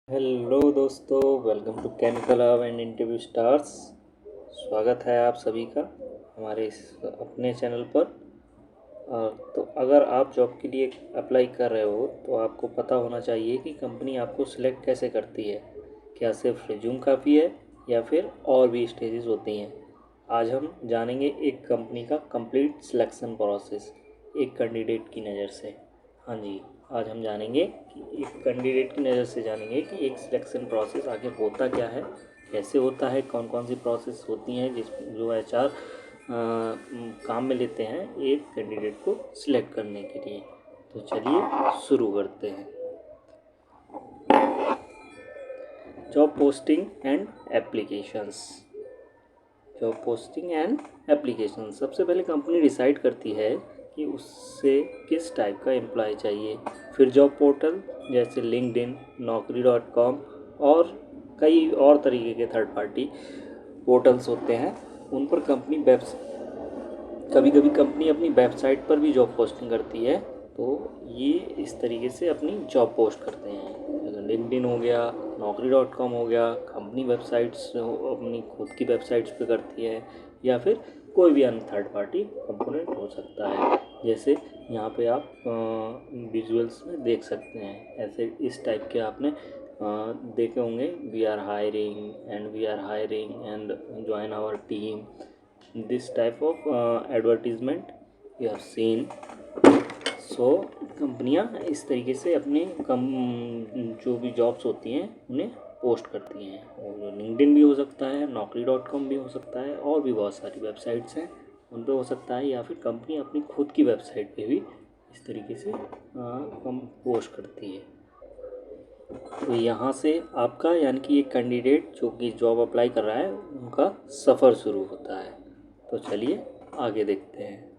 Hello दोस्तों, welcome to chemical hub and interview stars. स्वागत है आप सभी का हमारे इस अपने चैनल पर। तो अगर आप जॉब के लिए अप्लाई कर रहे हो तो आपको पता होना चाहिए कि कंपनी आपको सिलेक्ट कैसे करती है। क्या सिर्फ रिज्यूम काफ़ी है या फिर और भी स्टेजेस होती हैं। आज हम जानेंगे एक कंपनी का कंप्लीट सिलेक्शन प्रोसेस एक कैंडिडेट की नज़र से। हाँ जी, आज हम जानेंगे कि एक कैंडिडेट की नज़र से जानेंगे कि एक सिलेक्शन प्रोसेस आखिर होता क्या है, कैसे होता है, कौन कौन सी प्रोसेस होती हैं जो एचआर काम में लेते हैं एक कैंडिडेट को सिलेक्ट करने के लिए। तो चलिए शुरू करते हैं। Job posting and applications. Job posting and application, सबसे पहले कंपनी डिसाइड करती है कि उससे किस टाइप का एम्प्लॉय चाहिए। फिर जॉब पोर्टल जैसे लिंक्डइन, naukri.com और कई और तरीके के थर्ड पार्टी पोर्टल्स होते हैं, उन पर कभी कभी कंपनी अपनी वेबसाइट पर भी जॉब पोस्टिंग करती है। तो ये इस तरीके से अपनी जॉब पोस्ट करते हैं। लिंक्डइन हो गया, naukri.com हो गया, कंपनी वेबसाइट्स अपनी खुद की वेबसाइट्स पे करती है, या फिर कोई भी अन्य थर्ड पार्टी कंपोनेंट हो सकता है। जैसे यहाँ पे आप विजुअल्स में देख सकते हैं, ऐसे इस टाइप के आपने देखे होंगे, we are hiring and join our team. This type of advertisement you have seen. So कंपनियां इस तरीके से अपने जो भी जॉब्स होती हैं उन्हें पोस्ट करती हैं। और लिंक्डइन भी हो सकता है, naukri.com भी हो सकता है, और भी बहुत सारी वेबसाइट्स हैं उन पर हो सकता है, या फिर कंपनी अपनी खुद की वेबसाइट पे भी इस तरीके से कम पोस्ट करती है। तो यहाँ से आपका यानी कि एक कैंडिडेट जो कि जॉब अप्लाई कर रहा है उनका सफ़र शुरू होता है। तो चलिए आगे देखते हैं।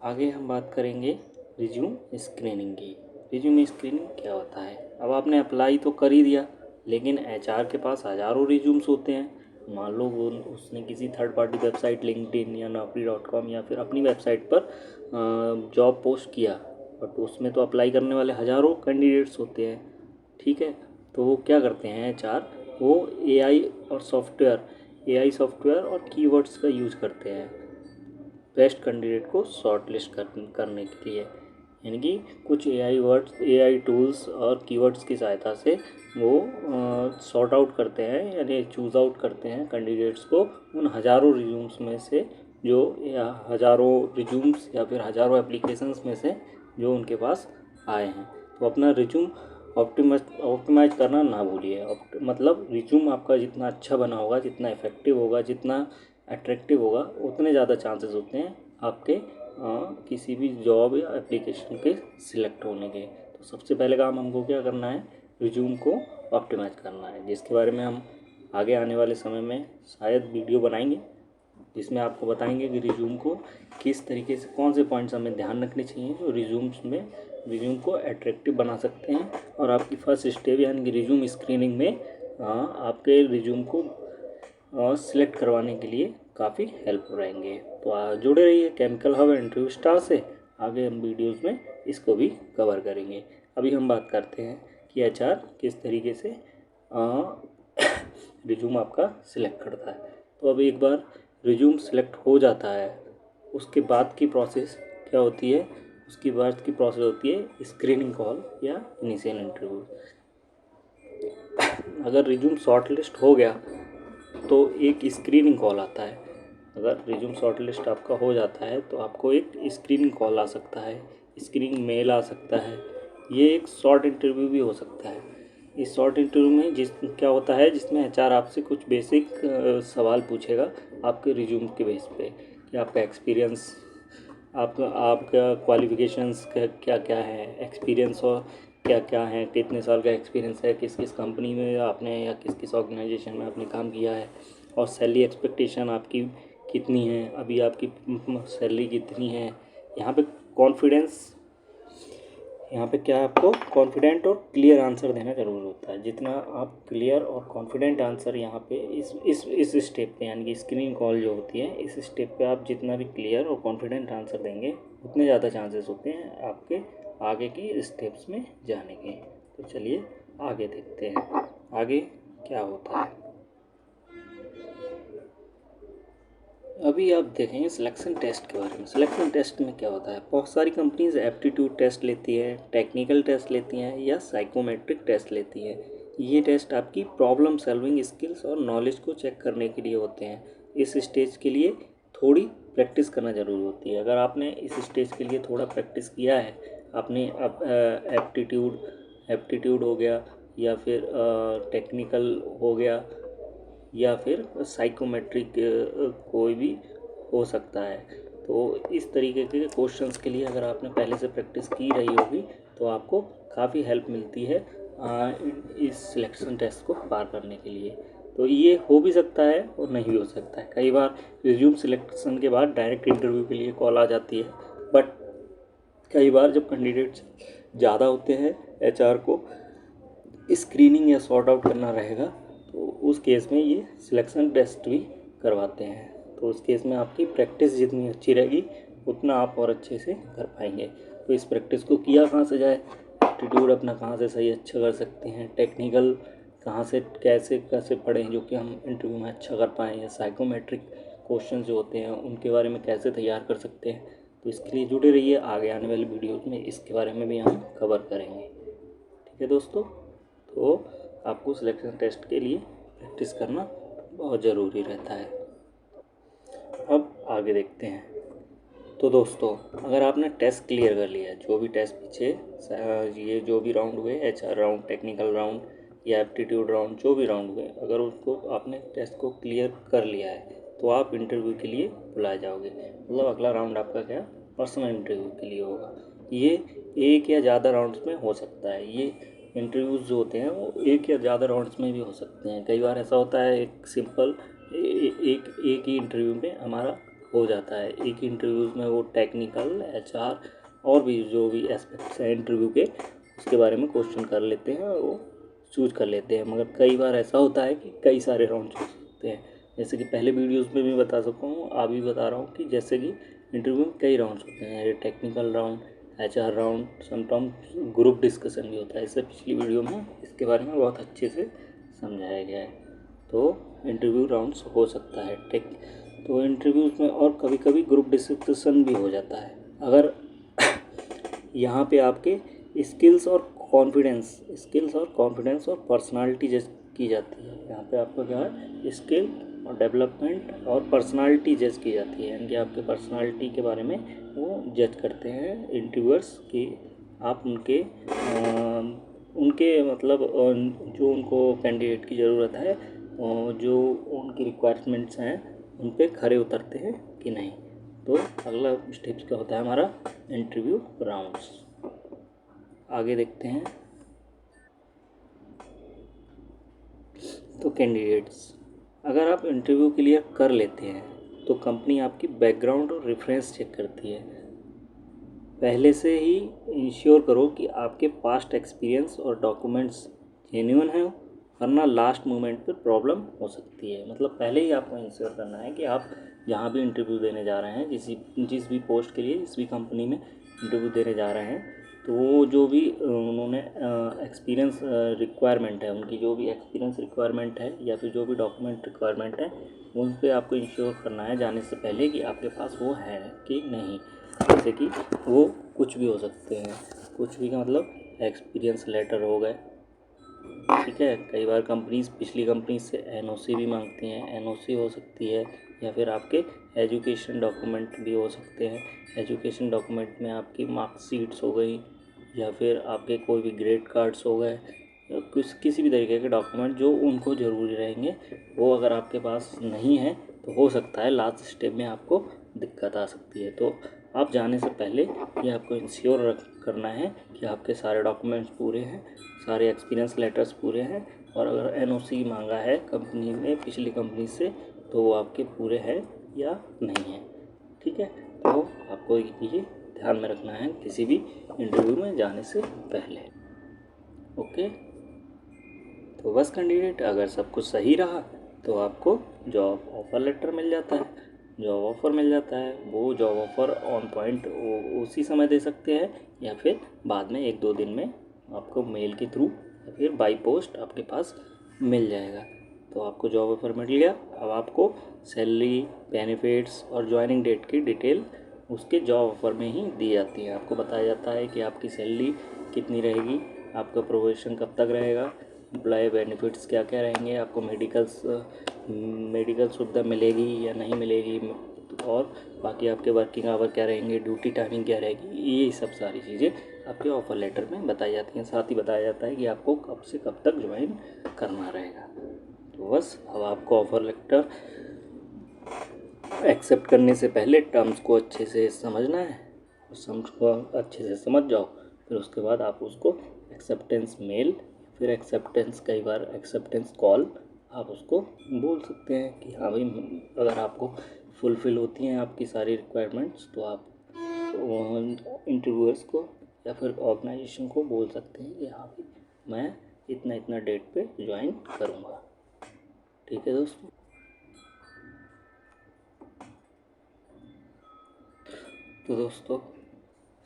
आगे हम बात करेंगे रिज्यूम स्क्रीनिंग की। रिज्यूम स्क्रीनिंग क्या होता है? अब आपने अप्लाई तो कर ही दिया, लेकिन एचआर के पास हज़ारों रिज्यूम्स होते हैं। मान लो वो उसने किसी थर्ड पार्टी वेबसाइट लिंक्डइन या naukri.com या फिर अपनी वेबसाइट पर जॉब पोस्ट किया, बट उसमें तो अप्लाई करने वाले हज़ारों कैंडिडेट्स होते हैं। ठीक है, तो वो क्या करते हैं एचआर, वो एआई सॉफ्टवेयर और कीवर्ड्स का यूज करते हैं बेस्ट कैंडिडेट को शॉर्ट लिस्ट करने के लिए। यानी कि कुछ एआई टूल्स और कीवर्ड्स की सहायता से वो सॉर्ट आउट करते हैं, यानी चूज़ आउट करते हैं कैंडिडेट्स को उन हज़ारों रिज्यूम्स में से, या हज़ारों रिज्यूम्स या फिर हज़ारों एप्लीकेशंस में से जो उनके पास आए हैं। तो अपना रिज्यूम ऑप्टिमाइज करना ना भूलिए। मतलब रिज्यूम आपका जितना अच्छा बना होगा, जितना इफ़ेक्टिव होगा, जितना अट्रैक्टिव होगा, उतने ज़्यादा चांसेस होते हैं आपके किसी भी जॉब या एप्लीकेशन के सिलेक्ट होने के। तो सबसे पहले काम हमको क्या करना है, रिज्यूम को ऑप्टिमाइज करना है, जिसके बारे में हम आगे आने वाले समय में शायद वीडियो बनाएंगे, जिसमें आपको बताएंगे कि रिज्यूम को किस तरीके से, कौन से पॉइंट्स हमें ध्यान रखने चाहिए जो रिज्यूम को अट्रैक्टिव बना सकते हैं, और आपकी फर्स्ट स्टेप यानी कि रिज्यूम स्क्रीनिंग में आपके रिज्यूम को सिलेक्ट करवाने के लिए काफ़ी हेल्प रहेंगे। तो जुड़े रहिए केमिकल हब इंटरव्यू स्टार से। आगे हम वीडियोस में इसको भी कवर करेंगे। अभी हम बात करते हैं कि एचआर किस तरीके से रिज्यूम आपका सिलेक्ट करता है। तो अब एक बार रिज्यूम सिलेक्ट हो जाता है, उसके बाद की प्रोसेस क्या होती है? उसके बाद की प्रोसेस होती है स्क्रीनिंग कॉल या इनिशियल इंटरव्यू। अगर रिज्यूम शॉर्ट लिस्ट हो गया तो एक स्क्रीनिंग कॉल आता है। अगर रिज्यूम शॉर्ट लिस्ट आपका हो जाता है तो आपको एक स्क्रीनिंग कॉल आ सकता है, स्क्रीनिंग मेल आ सकता है, ये एक शॉर्ट इंटरव्यू भी हो सकता है। इस शॉर्ट इंटरव्यू में क्या होता है, जिसमें एचआर आपसे कुछ बेसिक सवाल पूछेगा आपके रिज्यूम के बेस पे कि आपका एक्सपीरियंस, आपका क्वालिफ़िकेशंस क्या क्या है, एक्सपीरियंस और क्या क्या है, कितने साल का एक्सपीरियंस है, किस किस कंपनी में आपने या किस किस ऑर्गेनाइजेशन में आपने काम किया है, और सैलरी एक्सपेक्टेशन आपकी कितनी है, अभी आपकी सैलरी कितनी है। यहाँ पे कॉन्फिडेंस, यहाँ पे क्या है, आपको कॉन्फिडेंट और क्लियर आंसर देना ज़रूर होता है। जितना आप क्लियर और कॉन्फिडेंट आंसर यहाँ पे इस स्टेप पे, यानी कि स्क्रीनिंग कॉल जो होती है, इस स्टेप पे आप जितना भी क्लियर और कॉन्फिडेंट आंसर देंगे उतने ज़्यादा चांसेस होते हैं आपके आगे की स्टेप्स में जाने के। तो चलिए आगे देखते हैं आगे क्या होता है। अभी आप देखेंगे सिलेक्शन टेस्ट के बारे में। सिलेक्शन टेस्ट में क्या होता है, बहुत सारी कंपनीज एप्टीट्यूड टेस्ट लेती है, टेक्निकल टेस्ट लेती हैं या साइकोमेट्रिक टेस्ट लेती हैं। ये टेस्ट आपकी प्रॉब्लम सॉल्विंग स्किल्स और नॉलेज को चेक करने के लिए होते हैं। इस स्टेज के लिए थोड़ी प्रैक्टिस करना ज़रूरी होती है। अगर आपने इस स्टेज के लिए थोड़ा प्रैक्टिस किया है, आपने अब एप्टीट्यूड हो गया या फिर टेक्निकल हो गया या फिर साइकोमेट्रिक कोई भी हो सकता है, तो इस तरीके के क्वेश्चंस के लिए अगर आपने पहले से प्रैक्टिस की रही होगी तो आपको काफ़ी हेल्प मिलती है इस सिलेक्शन टेस्ट को पार करने के लिए। तो ये हो भी सकता है और नहीं भी हो सकता है। कई बार रिज्यूम सिलेक्शन के बाद डायरेक्ट इंटरव्यू के लिए कॉल आ जाती है, बट कई बार जब कैंडिडेट्स ज़्यादा होते हैं, एचआर को स्क्रीनिंग या सॉर्ट आउट करना रहेगा, तो उस केस में ये सिलेक्शन टेस्ट भी करवाते हैं। तो उस केस में आपकी प्रैक्टिस जितनी अच्छी रहेगी उतना आप और अच्छे से कर पाएंगे। तो इस प्रैक्टिस को किया कहाँ से जाए, एप्टीट्यूड अपना कहाँ से सही अच्छा कर सकते हैं, टेक्निकल कहाँ से कैसे कैसे पढ़ें जो कि हम इंटरव्यू में अच्छा कर पाएँ, या साइकोमेट्रिक क्वेश्चन जो होते हैं उनके बारे में कैसे तैयार कर सकते हैं। तो इसके लिए जुड़े रहिए, आगे आने वाली वीडियोज़ में इसके बारे में भी हम कवर करेंगे। ठीक है दोस्तों, तो आपको सिलेक्शन टेस्ट के लिए प्रैक्टिस करना बहुत ज़रूरी रहता है। अब आगे देखते हैं। तो दोस्तों, अगर आपने टेस्ट क्लियर कर लिया है, जो भी टेस्ट पीछे ये जो भी राउंड हुए, एचआर राउंड, टेक्निकल राउंड या एप्टीट्यूड राउंड, जो भी राउंड हुए, अगर उसको आपने टेस्ट को क्लियर कर लिया है तो आप इंटरव्यू के लिए बुलाए जाओगे। मतलब अगला राउंड आपका क्या, पर्सनल इंटरव्यू के लिए होगा। ये एक या ज़्यादा राउंड्स में हो सकता है। ये इंटरव्यूज़ जो होते हैं वो एक या ज़्यादा राउंड्स में भी हो सकते हैं। कई बार ऐसा होता है एक सिंपल एक ही इंटरव्यू में हमारा हो जाता है। एक ही इंटरव्यूज़ में वो टेक्निकल, एचआर और भी जो भी एस्पेक्ट्स हैं इंटरव्यू के, उसके बारे में क्वेश्चन कर लेते हैं और वो चूज कर लेते हैं। मगर कई बार ऐसा होता है कि कई सारे राउंड चूज होते हैं। जैसे कि पहले वीडियोज़ में भी बता सकता हूँ, अभी बता रहा हूँ कि जैसे कि इंटरव्यू में कई राउंड्स होते हैं, technical round, HR round, sometimes group discussion भी होता है। इससे पिछली वीडियो में इसके बारे में बहुत अच्छे से समझाया गया है। तो इंटरव्यू राउंड्स हो सकता है तो इंटरव्यूज़ में और कभी कभी ग्रुप डिस्कशन भी हो जाता है। अगर यहाँ पे आपके स्किल्स और कॉन्फिडेंस और पर्सनालिटी जज की जाती है। यहाँ पे आपका क्या है, स्किल और डेवलपमेंट और पर्सनालिटी जज की जाती है, यानी कि आपके पर्सनालिटी के बारे में वो जज करते हैं इंटरव्यूअर्स कि आप उनके मतलब जो उनको कैंडिडेट की ज़रूरत है, जो उनकी रिक्वायरमेंट्स हैं उन पे खरे उतरते हैं कि नहीं। तो अगला स्टेप्स क्या होता है हमारा, इंटरव्यू राउंड्स। आगे देखते हैं। तो कैंडिडेट्स, अगर आप इंटरव्यू क्लियर कर लेते हैं तो कंपनी आपकी बैकग्राउंड और रेफरेंस चेक करती है। पहले से ही इंश्योर करो कि आपके पास्ट एक्सपीरियंस और डॉक्यूमेंट्स जेन्युइन हैं, वरना लास्ट मोमेंट पर प्रॉब्लम हो सकती है। मतलब पहले ही आपको इंश्योर करना है कि आप जहाँ भी इंटरव्यू देने जा रहे हैं, जिस भी पोस्ट के लिए जिस भी कंपनी में इंटरव्यू देने जा रहे हैं, तो वो जो भी उन्होंने एक्सपीरियंस रिक्वायरमेंट है, उनकी जो भी एक्सपीरियंस रिक्वायरमेंट है या फिर जो भी डॉक्यूमेंट रिक्वायरमेंट है, उन पर आपको इंश्योर करना है जाने से पहले कि आपके पास वो है कि नहीं। जैसे कि वो कुछ भी हो सकते हैं, कुछ भी का मतलब एक्सपीरियंस लेटर हो गए, ठीक है। कई बार कंपनीज पिछली कंपनी से एनओसी भी मांगती हैं, एनओसी हो सकती है, या फिर आपके एजुकेशन डॉक्यूमेंट भी हो सकते हैं। एजुकेशन डॉक्यूमेंट में आपकी मार्कशीट्स हो गई, या फिर आपके कोई भी ग्रेड कार्ड्स हो गए, या किसी भी तरीके के डॉक्यूमेंट जो उनको ज़रूरी रहेंगे, वो अगर आपके पास नहीं है तो हो सकता है लास्ट स्टेप में आपको दिक्कत आ सकती है। तो आप जाने से पहले ये आपको इंश्योर करना है कि आपके सारे डॉक्यूमेंट्स पूरे हैं, सारे एक्सपीरियंस लेटर्स पूरे हैं, और अगर एनओसी मांगा है कंपनी ने पिछली कंपनी से तो वो आपके पूरे हैं या नहीं है, ठीक है। तो आपको ये ध्यान में रखना है किसी भी इंटरव्यू में जाने से पहले। ओके, तो बस कैंडिडेट, अगर सब कुछ सही रहा तो आपको जॉब ऑफर लेटर मिल जाता है। जॉब ऑफ़र मिल जाता है। वो जॉब ऑफ़र ऑन पॉइंट उसी समय दे सकते हैं या फिर बाद में 1-2 दिन में आपको मेल के थ्रू या फिर बाई पोस्ट आपके पास मिल जाएगा। तो आपको जॉब ऑफ़र मिल गया। अब आपको सैलरी, बेनिफिट्स और जॉइनिंग डेट की डिटेल उसके जॉब ऑफ़र में ही दी जाती है। आपको बताया जाता है कि आपकी सैलरी कितनी रहेगी, आपका प्रोबेशन कब तक रहेगा, एम्प्लॉय बेनिफिट्स क्या क्या रहेंगे, आपको मेडिकल सुविधा मिलेगी या नहीं मिलेगी, और बाकी आपके वर्किंग आवर क्या रहेंगे, ड्यूटी टाइमिंग क्या रहेगी, ये सब सारी चीज़ें आपके ऑफ़र लेटर में बताई जाती हैं। साथ ही बताया जाता है कि आपको कब से कब तक ज्वाइन करना रहेगा। तो बस अब आपको ऑफ़र लेटर एक्सेप्ट करने से पहले टर्म्स को अच्छे से समझना है, टर्म्स को अच्छे से समझ जाओ, फिर उसके बाद आप उसको एक्सेप्टेंस मेल, फिर एक्सेप्टेंस, कई बार एक्सेप्टेंस कॉल आप उसको बोल सकते हैं कि हाँ भाई, अगर आपको फुलफ़िल होती हैं आपकी सारी रिक्वायरमेंट्स तो आप इंटरव्यूअर्स को या फिर ऑर्गेनाइजेशन को बोल सकते हैं कि हाँ भाई मैं इतना इतना डेट पे ज्वाइन करूँगा। ठीक है दोस्तों। तो दोस्तों,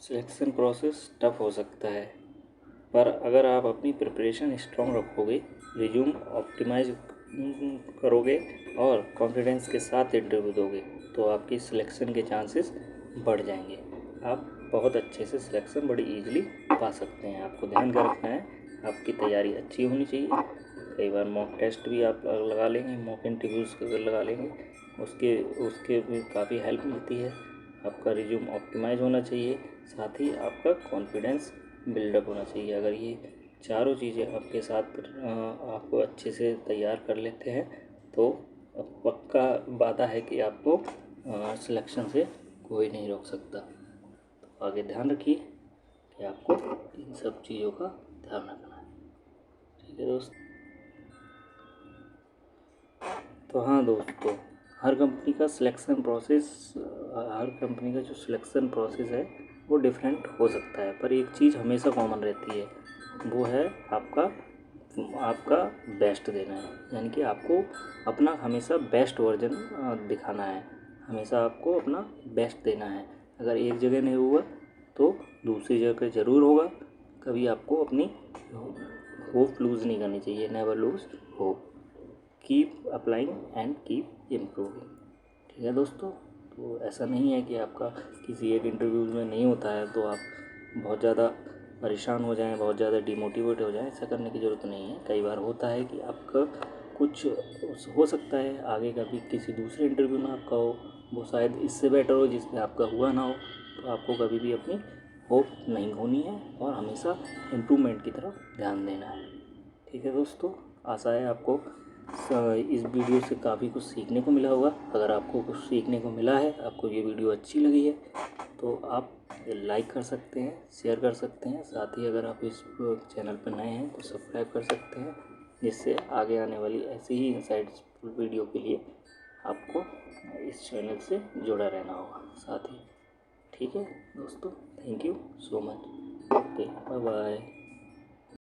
सिलेक्शन प्रोसेस टफ हो सकता है, पर अगर आप अपनी प्रिपरेशन स्ट्रॉन्ग रखोगे, रिज्यूम ऑप्टिमाइज करोगे और कॉन्फिडेंस के साथ इंटरव्यू दोगे तो आपकी सिलेक्शन के चांसेस बढ़ जाएंगे। आप बहुत अच्छे से सिलेक्शन बड़ी इजीली पा सकते हैं। आपको ध्यान का रखना है, आपकी तैयारी अच्छी होनी चाहिए। कई बार मॉक टेस्ट भी आप लगा लेंगे, मॉक इंटरव्यूज़ लगा लेंगे, उसके उसके भी काफ़ी हेल्प मिलती है। आपका रिज्यूम ऑप्टिमाइज होना चाहिए, साथ ही आपका कॉन्फिडेंस बिल्डअप होना चाहिए। अगर ये चारों चीज़ें आपके साथ आपको अच्छे से तैयार कर लेते हैं तो पक्का वादा है कि आपको सिलेक्शन से कोई नहीं रोक सकता। तो आगे ध्यान रखिए कि आपको इन सब चीज़ों का ध्यान रखना है। ठीक है दोस्त। तो हाँ दोस्तों, हर कंपनी का जो सिलेक्शन प्रोसेस है वो डिफरेंट हो सकता है, पर एक चीज़ हमेशा कॉमन रहती है, वो है आपका बेस्ट देना है। यानी कि आपको अपना हमेशा बेस्ट वर्जन दिखाना है, हमेशा आपको अपना बेस्ट देना है। अगर एक जगह नहीं हुआ तो दूसरी जगह ज़रूर होगा। कभी आपको अपनी होप लूज़ नहीं करनी चाहिए, never lose hope, keep applying and keep improving. ठीक है दोस्तों। तो ऐसा नहीं है कि आपका किसी एक इंटरव्यूज़ में नहीं होता है तो आप बहुत ज़्यादा परेशान हो जाएं, बहुत ज़्यादा डिमोटिवेट हो जाएं, ऐसा करने की ज़रूरत नहीं है। कई बार होता है कि आपका कुछ हो सकता है आगे का भी किसी दूसरे इंटरव्यू में आपका हो, वो शायद इससे बेटर हो जिसमें आपका हुआ ना हो। तो आपको कभी भी अपनी होप नहीं खोनी है और हमेशा इम्प्रूवमेंट की तरफ ध्यान देना है। ठीक है दोस्तों, आशा है आपको इस वीडियो से काफ़ी कुछ सीखने को मिला होगा। अगर आपको कुछ सीखने को मिला है, आपको ये वीडियो अच्छी लगी है तो आप लाइक कर सकते हैं, शेयर कर सकते हैं। साथ ही अगर आप इस चैनल पर नए हैं तो सब्सक्राइब कर सकते हैं, जिससे आगे आने वाली ऐसी ही इनसाइट्स वीडियो के लिए आपको इस चैनल से जुड़ा रहना होगा साथ ही। ठीक है दोस्तों, thank you so much. Okay, bye bye.